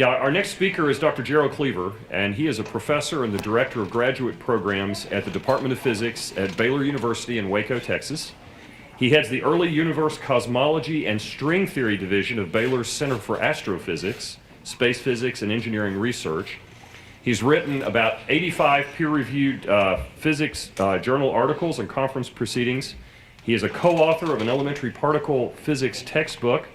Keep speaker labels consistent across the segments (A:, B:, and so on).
A: Yeah, our next speaker is Dr. Gerald Cleaver, and he is a professor and the director of graduate programs at the Department of Physics at Baylor University in Waco, Texas. He heads the Early Universe Cosmology and String Theory Division of Baylor's Center for Astrophysics, Space Physics, and Engineering Research. He's written about 85 peer-reviewed physics journal articles and conference proceedings. He is a co-author of an elementary particle physics textbook,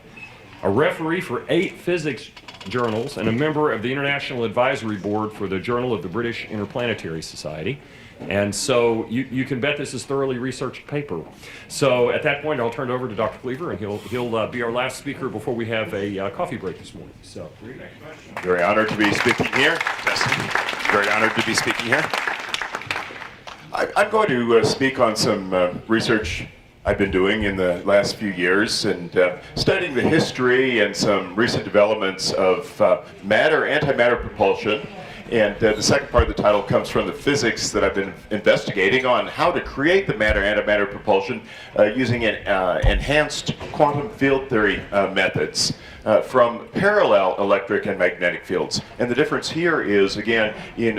A: a referee for 8 physics journals, and a member of the International Advisory Board for the Journal of the British Interplanetary Society. And so you can bet this is thoroughly researched paper. So at that point, I'll turn it over to Dr. Cleaver, and he'll be our last speaker before we have a coffee break this morning. So,
B: very honored to be speaking here. Very honored to be speaking here. I'm going to speak on some research I've been doing in the last few years and studying the history and some recent developments of matter-antimatter propulsion. And the second part of the title comes from the physics that I've been investigating on how to create the matter-antimatter propulsion using enhanced quantum field theory methods from parallel electric and magnetic fields. And the difference here is, again, in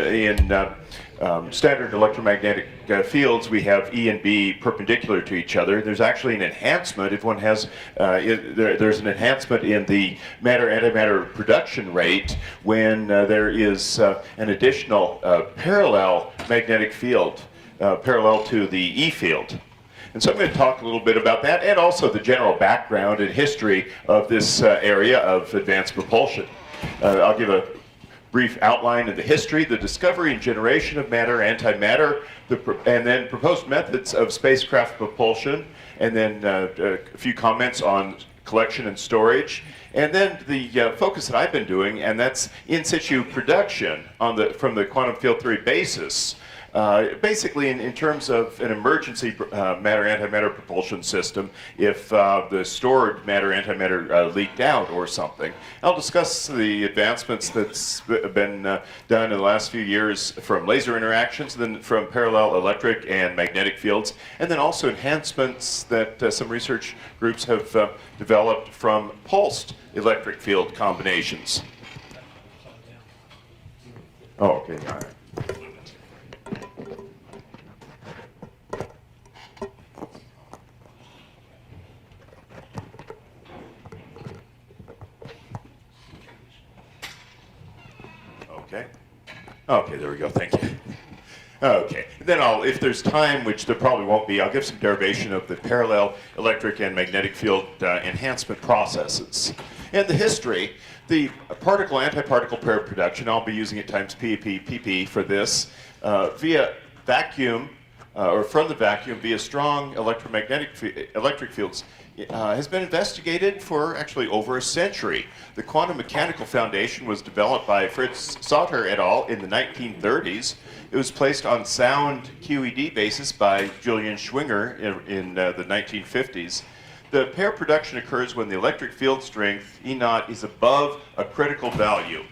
B: standard electromagnetic fields, we have E and B perpendicular to each other. There's actually an enhancement if one has, there's an enhancement in the matter-antimatter production rate when there is an additional parallel magnetic field parallel to the E field. And so I'm going to talk a little bit about that and also the general background and history of this area of advanced propulsion. I'll give a brief outline of the history, the discovery and generation of matter-antimatter, and then proposed methods of spacecraft propulsion, and then a few comments on collection and storage, and then the focus that I've been doing, and that's in situ production from the quantum field theory basis. Basically, in terms of an emergency matter-antimatter propulsion system, if the stored matter-antimatter leaked out or something. I'll discuss the advancements that's been done in the last few years from laser interactions, then from parallel electric and magnetic fields, and then also enhancements that some research groups have developed from pulsed electric field combinations. Oh, okay, all right. Okay, there we go, thank you. Okay, then if there's time, which there probably won't be, I'll give some derivation of the parallel electric and magnetic field enhancement processes. And the history, the particle-antiparticle pair production, I'll be using at times PP for this, via vacuum, or from the vacuum via strong electric fields, has been investigated for actually over a century. The quantum mechanical foundation was developed by Fritz Sauter et al. In the 1930s. It was placed on sound QED basis by Julian Schwinger in the 1950s. The pair production occurs when the electric field strength, E naught, is above a critical value,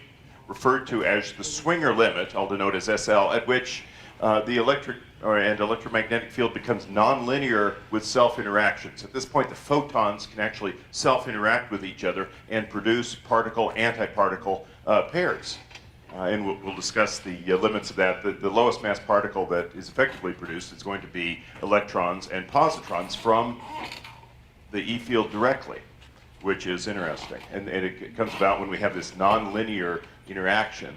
B: referred to as the Schwinger limit, I'll denote as SL, at which the electric and electromagnetic field becomes nonlinear with self-interactions. At this point, the photons can actually self-interact with each other and produce particle-antiparticle pairs. And we'll discuss the limits of that. The lowest mass particle that is effectively produced is going to be electrons and positrons from the E field directly, which is interesting. And it comes about when we have this nonlinear interaction.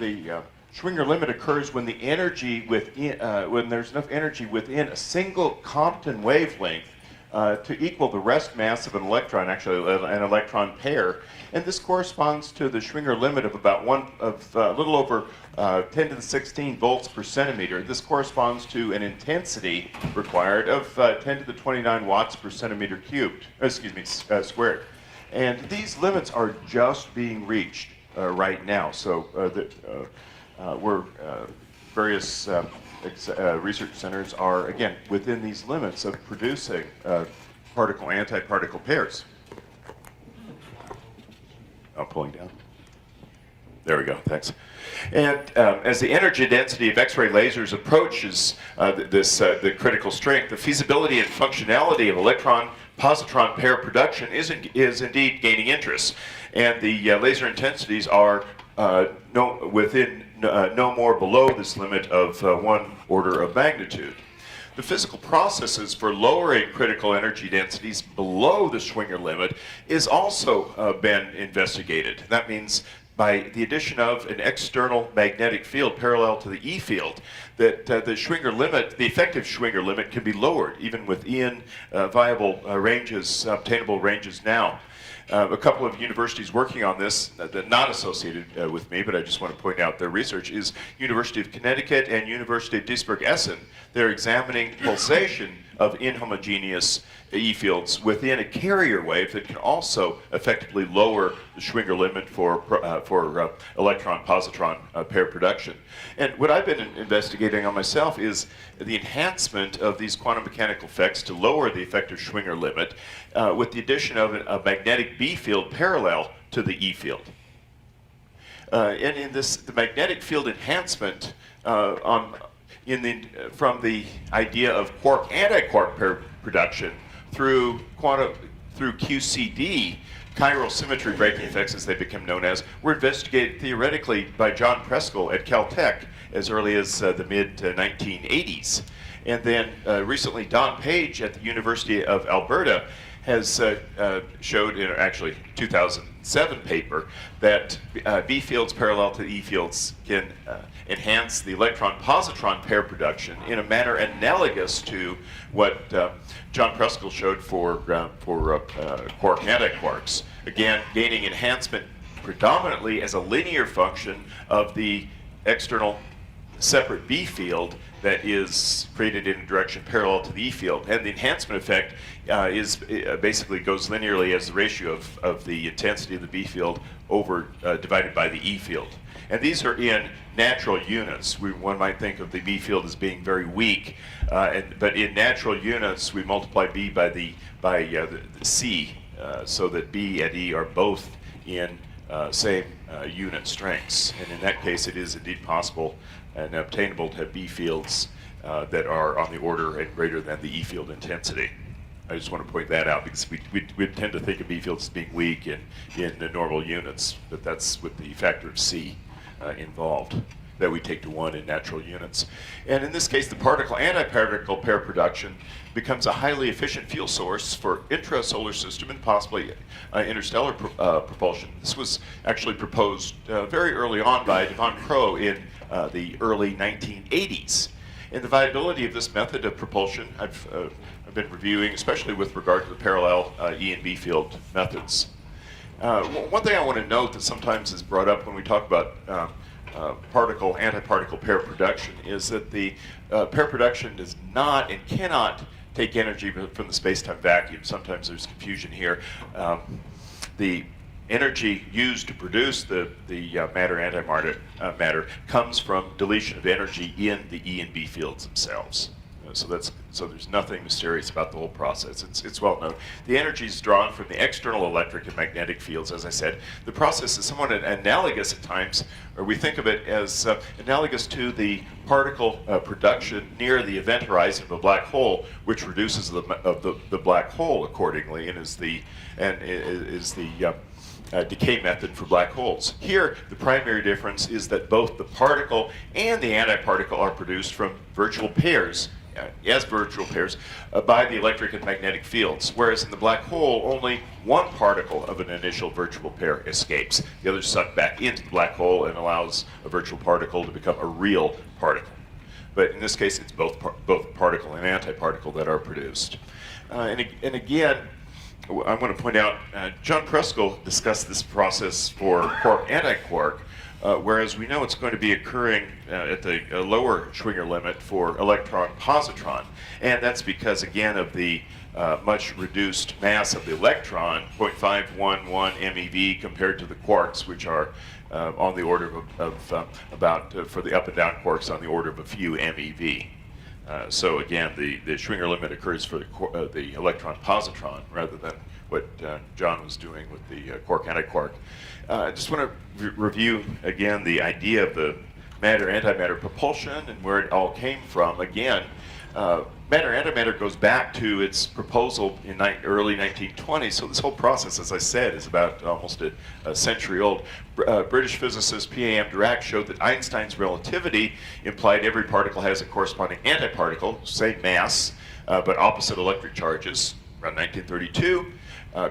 B: The Schwinger limit occurs when the energy when there's enough energy within a single Compton wavelength to equal the rest mass of an electron, actually an electron pair, and this corresponds to the Schwinger limit of about a little over 10 to the 16 volts per centimeter. This corresponds to an intensity required of 10 to the 29 watts per centimeter cubed. Squared. And these limits are just being reached right now. So various research centers are, again, within these limits of producing particle-antiparticle pairs. I'm pulling down. There we go, thanks. And as the energy density of X-ray lasers approaches the critical strength, the feasibility and functionality of electron positron pair production is indeed gaining interest, and the laser intensities are no more below this limit of 1 order of magnitude. The physical processes for lowering critical energy densities below the Schwinger limit is also been investigated. That means by the addition of an external magnetic field parallel to the E field, that the Schwinger limit, the effective Schwinger limit, can be lowered even within viable ranges, obtainable ranges now. A couple of universities working on this, not associated with me, but I just want to point out their research, is University of Connecticut and University of Duisburg-Essen. They're examining pulsation of inhomogeneous E fields within a carrier wave that can also effectively lower the Schwinger limit for electron-positron pair production. And what I've been investigating on myself is the enhancement of these quantum mechanical effects to lower the effective Schwinger limit with the addition of a magnetic B field parallel to the E field. And in this, the magnetic field enhancement from the idea of quark-antiquark pair production through QCD, chiral symmetry breaking effects as they become known as, were investigated theoretically by John Preskill at Caltech as early as the mid-1980s. And then recently Don Page at the University of Alberta has showed in actually 2007 paper that B fields parallel to E fields can enhance the electron-positron pair production in a manner analogous to what John Preskill showed for quark-antiquarks. Again, gaining enhancement predominantly as a linear function of the external separate B field that is created in a direction parallel to the E field. And the enhancement effect basically goes linearly as the ratio of the intensity of the B field over divided by the E field. And these are in natural units. One might think of the B field as being very weak, but in natural units we multiply B by the C, so that B and E are both in same unit strengths. And in that case, it is indeed possible and obtainable to have B fields that are on the order and greater than the E field intensity. I just want to point that out because we tend to think of B fields as being weak in the normal units, but that's with the factor of C involved that we take to 1 in natural units. And in this case, the particle-antiparticle pair production becomes a highly efficient fuel source for intrasolar system and possibly interstellar propulsion. This was actually proposed very early on by Devon Crow in the early 1980s. And the viability of this method of propulsion, I've been reviewing, especially with regard to the parallel E and B field methods. One thing I want to note that sometimes is brought up when we talk about particle-antiparticle pair production is that the pair production does not and cannot take energy from the space-time vacuum. Sometimes there's confusion here. The energy used to produce the matter comes from deletion of energy in the E and B fields themselves. So there's nothing mysterious about the whole process. It's well known. The energy is drawn from the external electric and magnetic fields, as I said. The process is somewhat analogous at times, or we think of it as analogous to the particle production near the event horizon of a black hole, which reduces the black hole accordingly, and is the decay method for black holes. Here, the primary difference is that both the particle and the antiparticle are produced from virtual pairs, by the electric and magnetic fields, whereas in the black hole, only one particle of an initial virtual pair escapes. The other is sucked back into the black hole and allows a virtual particle to become a real particle. But in this case, it's both particle and antiparticle that are produced. And again, I want to point out, John Preskill discussed this process for quark-antiquark, whereas we know it's going to be occurring at the lower Schwinger limit for electron-positron. And that's because, again, of the much reduced mass of the electron, 0.511 MeV, compared to the quarks, which are on the order of about, for the up and down quarks, on the order of a few MeV. So again, the Schwinger limit occurs for the electron-positron rather than what John was doing with the quark-antiquark. I just want to review again the idea of matter-antimatter propulsion and where it all came from. Again, matter-antimatter goes back to its proposal in early 1920s, so this whole process, as I said, is about almost a century old. British physicist P.A.M. Dirac showed that Einstein's relativity implied every particle has a corresponding antiparticle, same mass, but opposite electric charges. Around 1932,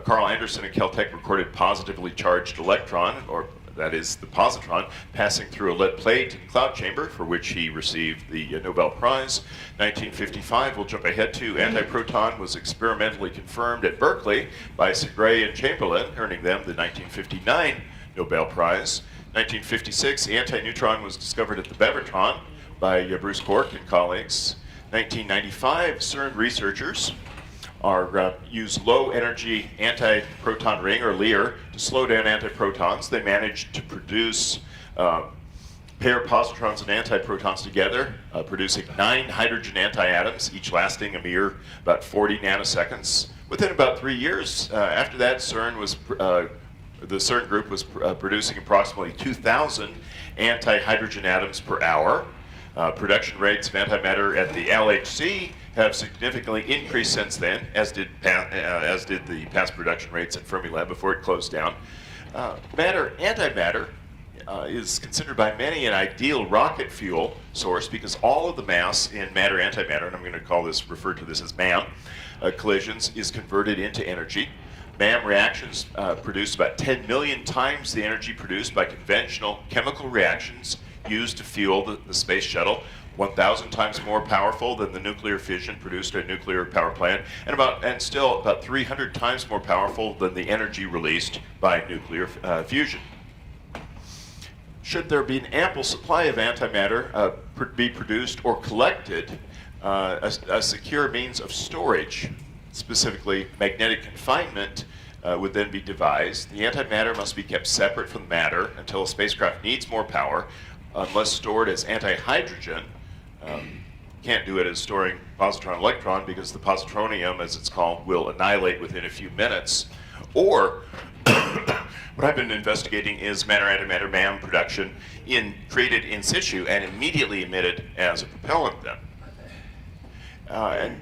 B: Carl Anderson and Caltech recorded positively charged electron, or that is the positron, passing through a lead plate in cloud chamber, for which he received the Nobel Prize. 1955, we'll jump ahead to, antiproton was experimentally confirmed at Berkeley by Segre and Chamberlain, earning them the 1959 Nobel Prize. 1956, antineutron was discovered at the Bevertron by Bruce Cork and colleagues. 1995, CERN researchers use low-energy antiproton ring, or LEAR, to slow down antiprotons. They managed to produce pair positrons and antiprotons together, producing 9 hydrogen antiatoms, each lasting a mere about 40 nanoseconds. Within about 3 years after that, the CERN group was producing approximately 2,000 anti-hydrogen atoms per hour. Production rates of antimatter at the LHC have significantly increased since then, as did the past production rates at Fermilab before it closed down. Matter-antimatter is considered by many an ideal rocket fuel source because all of the mass in matter-antimatter, and I'm going to refer to this as MAM, collisions, is converted into energy. MAM reactions produce about 10 million times the energy produced by conventional chemical reactions used to fuel the space shuttle, 1,000 times more powerful than the nuclear fission produced at a nuclear power plant, and still about 300 times more powerful than the energy released by nuclear fusion. Should there be an ample supply of antimatter be produced or collected, a secure means of storage, specifically magnetic confinement, would then be devised. The antimatter must be kept separate from the matter until a spacecraft needs more power, unless stored as antihydrogen. Can't do it as storing positron electron because the positronium, as it's called, will annihilate within a few minutes. Or what I've been investigating is matter-antimatter MAM production created in situ and immediately emitted as a propellant then.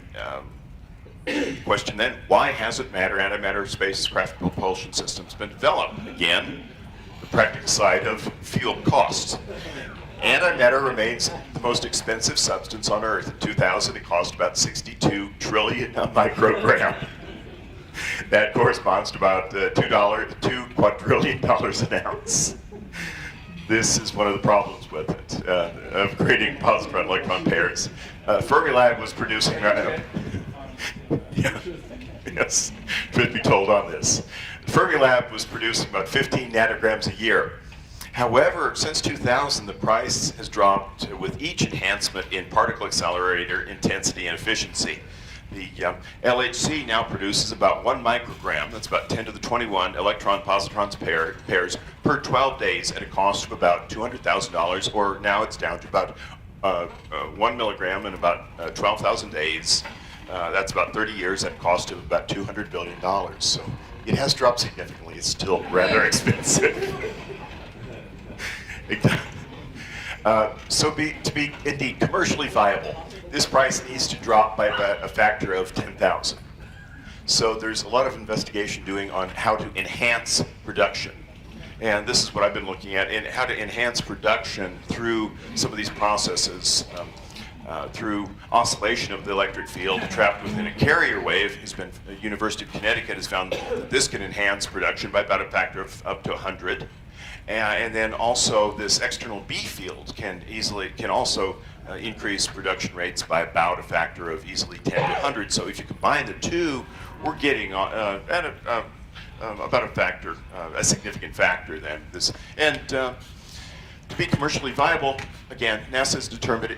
B: Question then, why hasn't matter-antimatter spacecraft propulsion systems been developed? Again, the practical side of fuel costs. Antimatter remains the most expensive substance on Earth. In 2000, it cost about 62 trillion a microgram. That corresponds to about $2 quadrillion an ounce. This is one of the problems with it, of creating positron-electron pairs. Fermilab was producing... yes, should be told on this. Fermilab was producing about 15 nanograms a year. However, since 2000, the price has dropped with each enhancement in particle accelerator intensity and efficiency. The LHC now produces about 1 microgram, that's about 10 to the 21 electron-positrons pairs per 12 days at a cost of about $200,000, or now it's down to about 1 milligram in about 12,000 days. That's about 30 years at a cost of about $200 billion. So it has dropped significantly. It's still rather expensive. To be indeed commercially viable, this price needs to drop by about a factor of 10,000. So there's a lot of investigation doing on how to enhance production. And this is what I've been looking at, in how to enhance production through some of these processes. Through oscillation of the electric field trapped within a carrier wave. The University of Connecticut has found that this can enhance production by about a factor of up to 100. And then also this external B field can also increase production rates by about a factor of easily 10 to 100. So if you combine the two, we're getting about a factor, a significant factor then. To be commercially viable, again, NASA has determined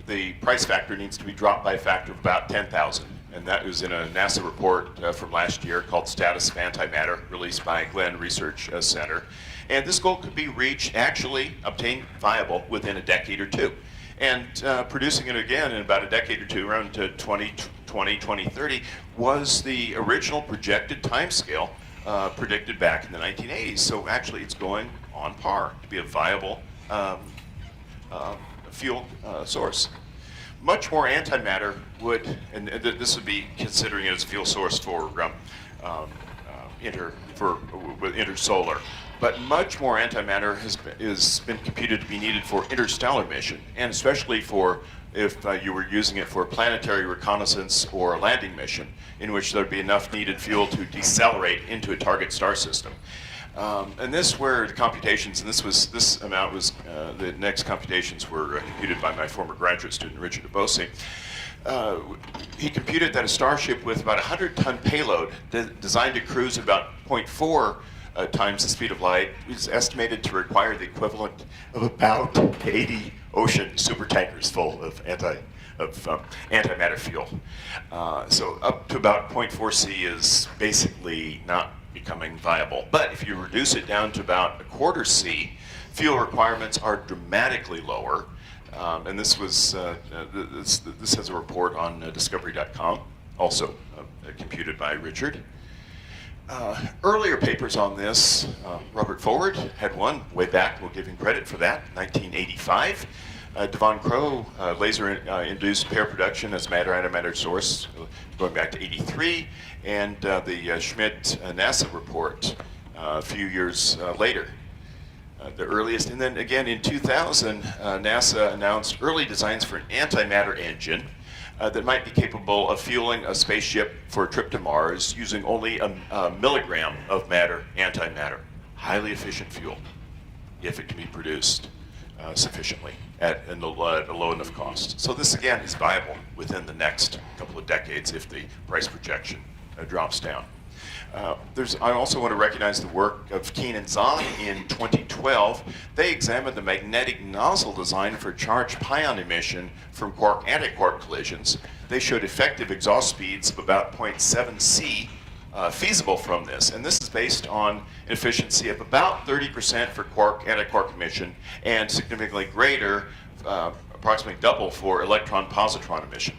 B: the price factor needs to be dropped by a factor of about 10,000. And that was in a NASA report from last year called Status of Antimatter, released by Glenn Research Center. And this goal could be reached, actually obtained viable within a decade or two. And producing it again in about a decade or two, around 2020, 2030, was the original projected timescale predicted back in the 1980s. So actually it's going on par to be a viable fuel source. Much more antimatter would, and this would be considering it as a fuel source for intersolar, but much more antimatter has been computed to be needed for interstellar mission, and especially for if you were using it for planetary reconnaissance or a landing mission, in which there'd be enough needed fuel to decelerate into a target star system. And this where the computations, and this amount was, the next computations were computed by my former graduate student, Richard Abose. He computed that a starship with about 100-ton payload designed to cruise about 0.4 times the speed of light is estimated to require the equivalent of about 80 ocean supertankers full of antimatter fuel. So up to about 0.4 C is basically not becoming viable. But if you reduce it down to about 1/4 C, fuel requirements are dramatically lower. And this was this has a report on discovery.com, also computed by Richard. Earlier papers on this, Robert Forward had one way back, we'll give him credit for that, 1985. Devon Crow, laser-induced pair production as matter-antimatter source, going back to 83, and the Schmidt NASA report a few years later. The earliest, and then again in 2000, NASA announced early designs for an antimatter engine that might be capable of fueling a spaceship for a trip to Mars using only a milligram of matter-antimatter. Highly efficient fuel, if it can be produced sufficiently at a low enough cost. So this again is viable within the next couple of decades if the price projection drops down. I also want to recognize the work of Keen and Zhang in 2012. They examined the magnetic nozzle design for charged pion emission from quark-antiquark collisions. They showed effective exhaust speeds of about 0.7 C feasible from this, and this is based on an efficiency of about 30% for quark-antiquark emission and significantly greater, approximately double for electron-positron emission.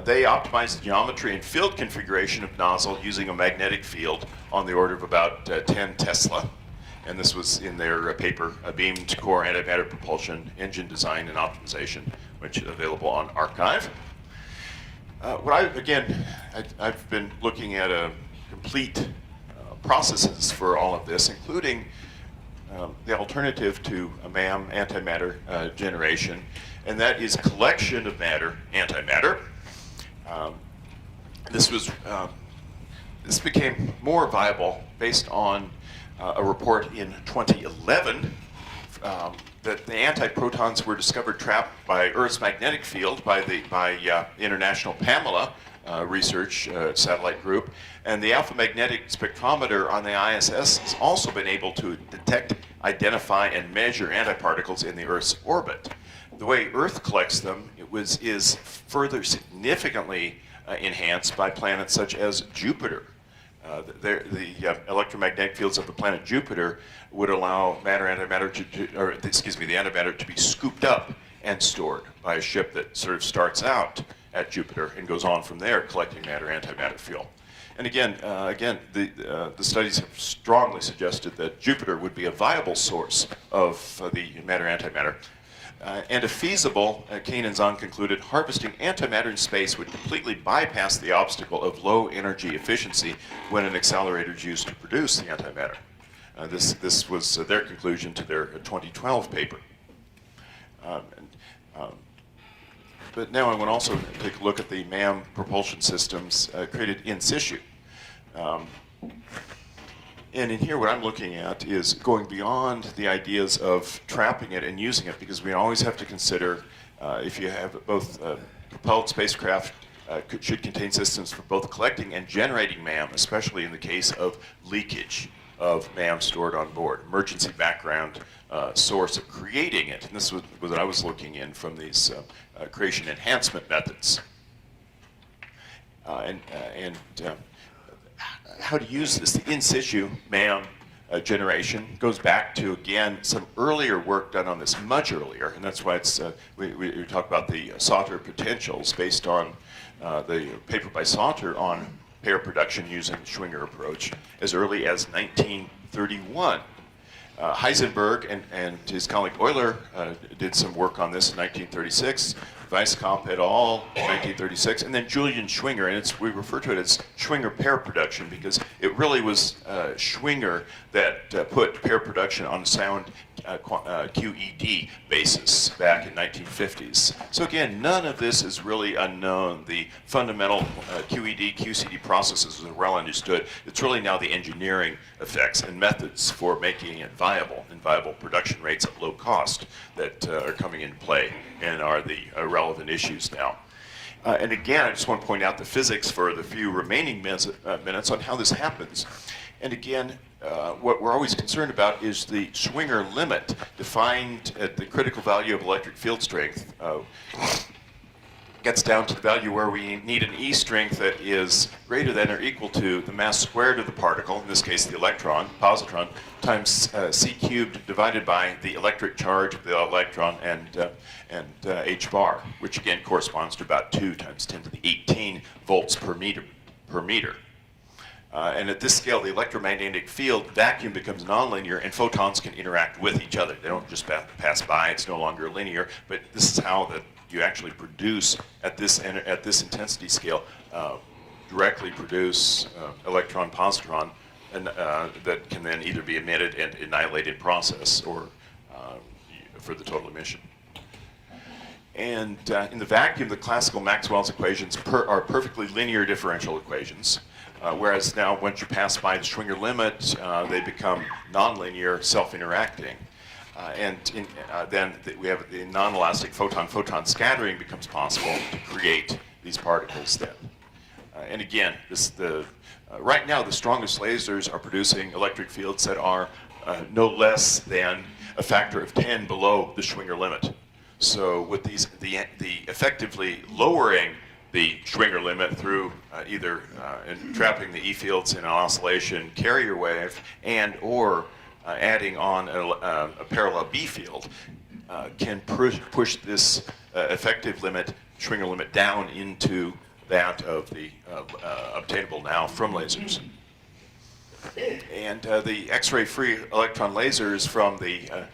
B: They optimized the geometry and field configuration of nozzle using a magnetic field on the order of about 10 Tesla. And this was in their paper, Beamed Core Antimatter Propulsion Engine Design and Optimization, which is available on Archive. I've been looking at complete processes for all of this, including the alternative to a MAM antimatter generation, and that is collection of matter-antimatter. This became more viable based on a report in 2011 that the antiprotons were discovered trapped by Earth's magnetic field by International PAMELA research satellite group, and the alpha magnetic spectrometer on the ISS has also been able to detect, identify, and measure antiparticles in the Earth's orbit. The way Earth collects them is further significantly enhanced by planets such as Jupiter. The electromagnetic fields of the planet Jupiter would allow the antimatter to be scooped up and stored by a ship that sort of starts out at Jupiter and goes on from there collecting matter-antimatter fuel. And again, the studies have strongly suggested that Jupiter would be a viable source of the matter-antimatter. And if feasible, Keen and Zhang concluded, harvesting antimatter in space would completely bypass the obstacle of low energy efficiency when an accelerator is used to produce the antimatter. This was their conclusion to their 2012 paper. But now I want to also take a look at the MAM propulsion systems created in situ. And in here, what I'm looking at is going beyond the ideas of trapping it and using it, because we always have to consider if you have both propelled spacecraft should contain systems for both collecting and generating MAM, especially in the case of leakage of MAM stored on board. Emergency background source of creating it. And this was what I was looking in from these creation enhancement methods. How to use this. The in situ MAM generation goes back to, again, some earlier work done on this, much earlier, and that's why it's we talk about the Sauter potentials based on the paper by Sauter on pair production using the Schwinger approach as early as 1931. Heisenberg and his colleague Euler did some work on this in 1936. Weisskopf et al. In 1936, and then Julian Schwinger, and we refer to it as Schwinger pair production because it really was Schwinger that put pair production on a sound QED basis back in 1950s. So again, none of this is really unknown. The fundamental QED, QCD processes are well understood. It's really now the engineering effects and methods for making it viable and viable production rates at low cost that are coming into play and are the relevant issues now. And again, I just want to point out the physics for the few remaining minutes on how this happens. And again, what we're always concerned about is the Schwinger limit defined at the critical value of electric field strength. Gets down to the value where we need an E strength that is greater than or equal to the mass squared of the particle, in this case the electron, positron, times c cubed divided by the electric charge of the electron and h bar, which again corresponds to about 2 times 10 to the 18 volts per meter. And at this scale, the electromagnetic field vacuum becomes nonlinear, and photons can interact with each other. They don't just pass by. It's no longer linear. But this is how you actually produce at this intensity scale, directly produce electron-positron, and that can then either be emitted and annihilated process, or for the total emission. And in the vacuum, the classical Maxwell's equations are perfectly linear differential equations. Whereas now, once you pass by the Schwinger limit, they become nonlinear, self-interacting. Then we have the non-elastic photon-photon scattering becomes possible to create these particles then. And again, right now the strongest lasers are producing electric fields that are no less than a factor of 10 below the Schwinger limit. So with these, the effectively lowering the Schwinger limit through either trapping the E fields in an oscillation carrier wave and or adding on a parallel B field can push this effective limit, Schwinger limit, down into that of the obtainable now from lasers. And the X-ray free electron lasers from the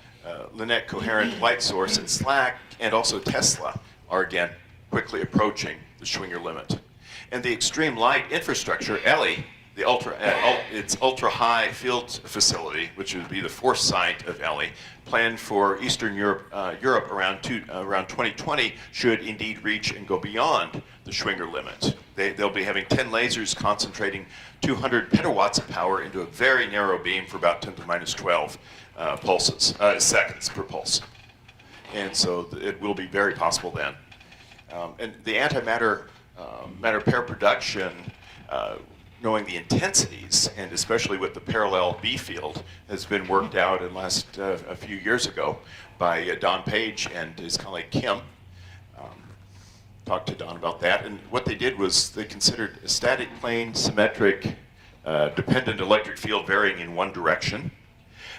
B: Linnet coherent light source at SLAC and also Tesla are again quickly approaching the Schwinger limit. And the extreme light infrastructure, ELI, its ultra-high field facility, which would be the fourth site of ELI, planned for Eastern Europe around 2020, should indeed reach and go beyond the Schwinger limit. They'll be having 10 lasers concentrating 200 petawatts of power into a very narrow beam for about 10 to the minus 12 seconds per pulse. And so it will be very possible then. And the antimatter matter pair production, knowing the intensities, and especially with the parallel B field, has been worked out in last a few years ago by Don Page and his colleague Kim. Talked to Don about that, and what they did was they considered a static plane symmetric dependent electric field varying in one direction,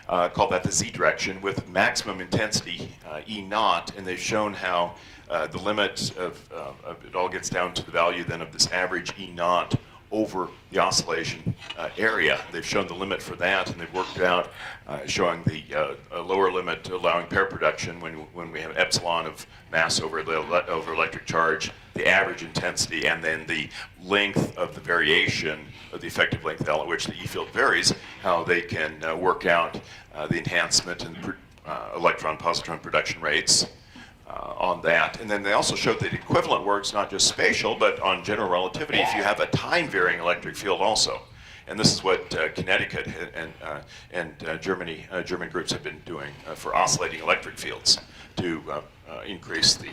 B: called that the Z direction, with maximum intensity E naught, and they've shown how the limit of it all gets down to the value then of this average E naught over the oscillation area. They've shown the limit for that, and they've worked out showing the lower limit allowing pair production when we have epsilon of mass over electric charge, the average intensity, and then the length of the variation of the effective length L at which the E field varies, how they can work out the enhancement and electron-positron production rates on that. And then they also showed that equivalent works not just spatial, but on general relativity if you have a time-varying electric field also. And this is what Connecticut and German groups have been doing for oscillating electric fields to increase the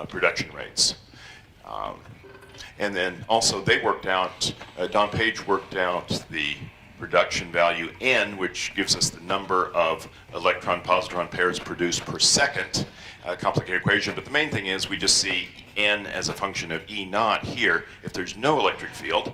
B: production rates. And then also they worked out, Don Page worked out the production value N, which gives us the number of electron-positron pairs produced per second. Complicated equation, but the main thing is we just see N as a function of E naught here. If there's no electric field,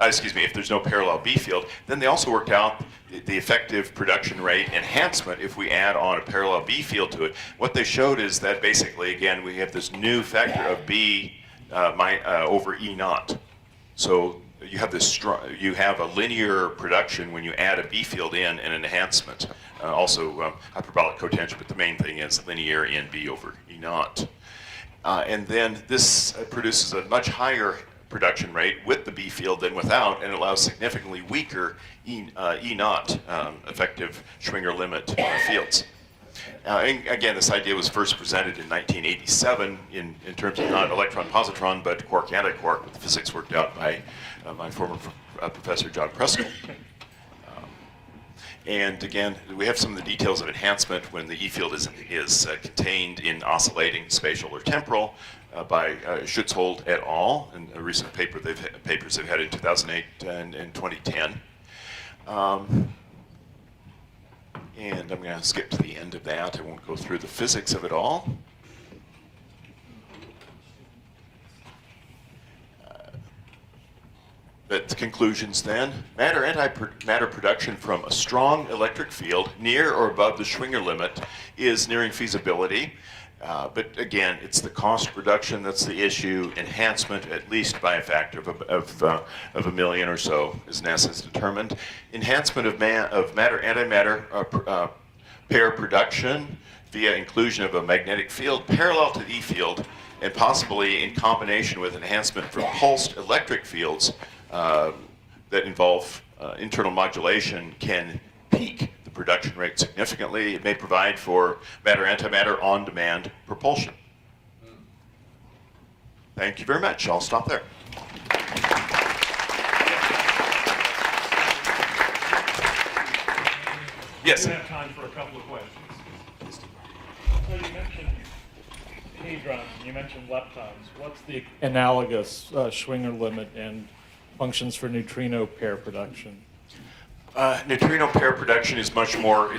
B: if there's no parallel B field, then they also worked out the effective production rate enhancement if we add on a parallel B field to it. What they showed is that basically, again, we have this new factor of B over E naught. So you have this you have a linear production when you add a B field in and an enhancement. Also hyperbolic cotangent, but the main thing is linear in B over E naught. And then this produces a much higher production rate with the B field than without, and allows significantly weaker E naught effective Schwinger limit fields. And again, this idea was first presented in 1987 in terms of not electron-positron, but quark-antiquark. The physics worked out by my former professor, John Preskill. And again, we have some of the details of enhancement when the E field is contained in oscillating spatial or temporal by Schutzhold et al. In a recent paper papers they've had in 2008 and 2010. And I'm going to skip to the end of that. I won't go through the physics of it all. But the conclusions then, matter-antimatter production from a strong electric field near or above the Schwinger limit is nearing feasibility. But again, it's the cost reduction that's the issue. Enhancement, at least by a factor of a million or so, as NASA has determined. Enhancement of matter-antimatter pair production via inclusion of a magnetic field parallel to the E field, and possibly in combination with enhancement from pulsed electric fields that involve internal modulation, can peak the production rate significantly. It may provide for matter-antimatter on-demand propulsion. Thank you very much. I'll stop there. Yes?
A: We have time for a couple of questions.
C: So you mentioned hadrons, you mentioned leptons. What's the analogous Schwinger limit and functions for neutrino pair production?
B: Neutrino pair production is much more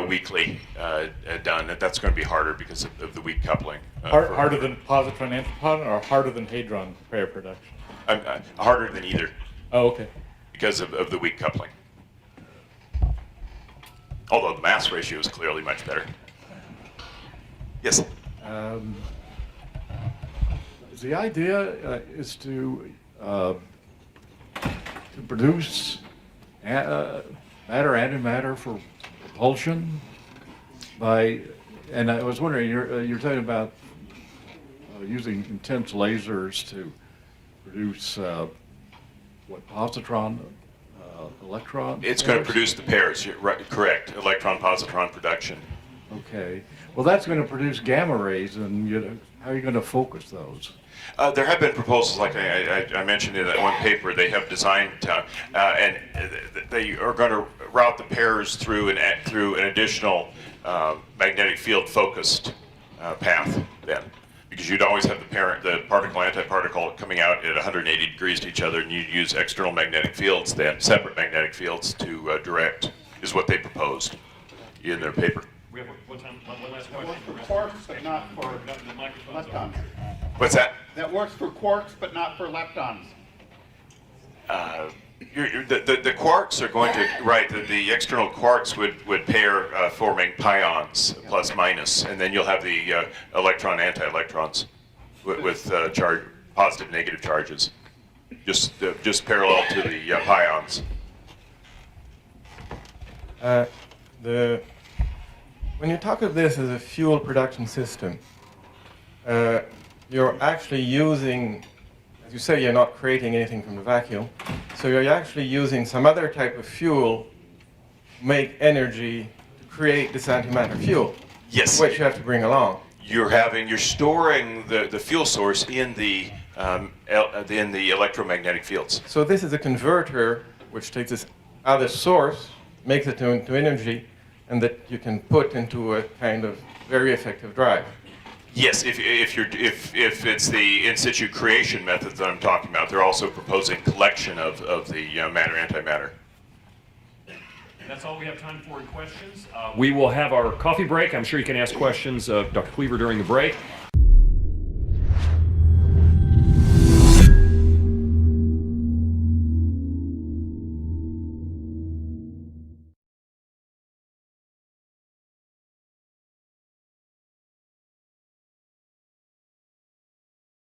B: weakly done. That's going to be harder because of the weak coupling.
C: Harder than positron-antipon, or harder than hadron pair production?
B: Harder than either.
C: Oh, okay.
B: Because of the weak coupling. Although the mass ratio is clearly much better. Yes?
D: The idea is to produce matter-antimatter for propulsion and I was wondering, you're talking about using intense lasers to produce positron, electron?
B: It's going to produce the pairs. You're right, correct. Electron-positron production.
D: Okay. Well, that's going to produce gamma rays, and how are you going to focus those?
B: There have been proposals, like I mentioned in that one paper, they have designed, and they are going to route the pairs through an additional magnetic field focused path then. Because you'd always have the particle-antiparticle coming out at 180 degrees to each other, and you'd use external magnetic fields then, separate magnetic fields to direct, is what they proposed in their paper.
A: We have one last question.
E: For quarks, but not for leptons.
B: What's that?
E: That works for quarks, but not for leptons.
B: The quarks are going to, right, the external quarks would pair forming pions, plus minus, and then you'll have the electron anti-electrons with positive negative charges, just parallel to the pions.
F: When you talk of this as a fuel production system, you're actually using, as you say, you're not creating anything from the vacuum, so you're actually using some other type of fuel to make energy to create this antimatter fuel.
B: Yes.
F: Which you have to bring along.
B: You're storing the fuel source in the electromagnetic fields.
F: So this is a converter which takes this other source, makes it into energy, and that you can put into a kind of very effective drive.
B: Yes, if it's the in situ creation method that I'm talking about, they're also proposing collection of the matter-antimatter.
A: That's all we have time for in questions. We will have our coffee break. I'm sure you can ask questions of Dr. Cleaver during the break.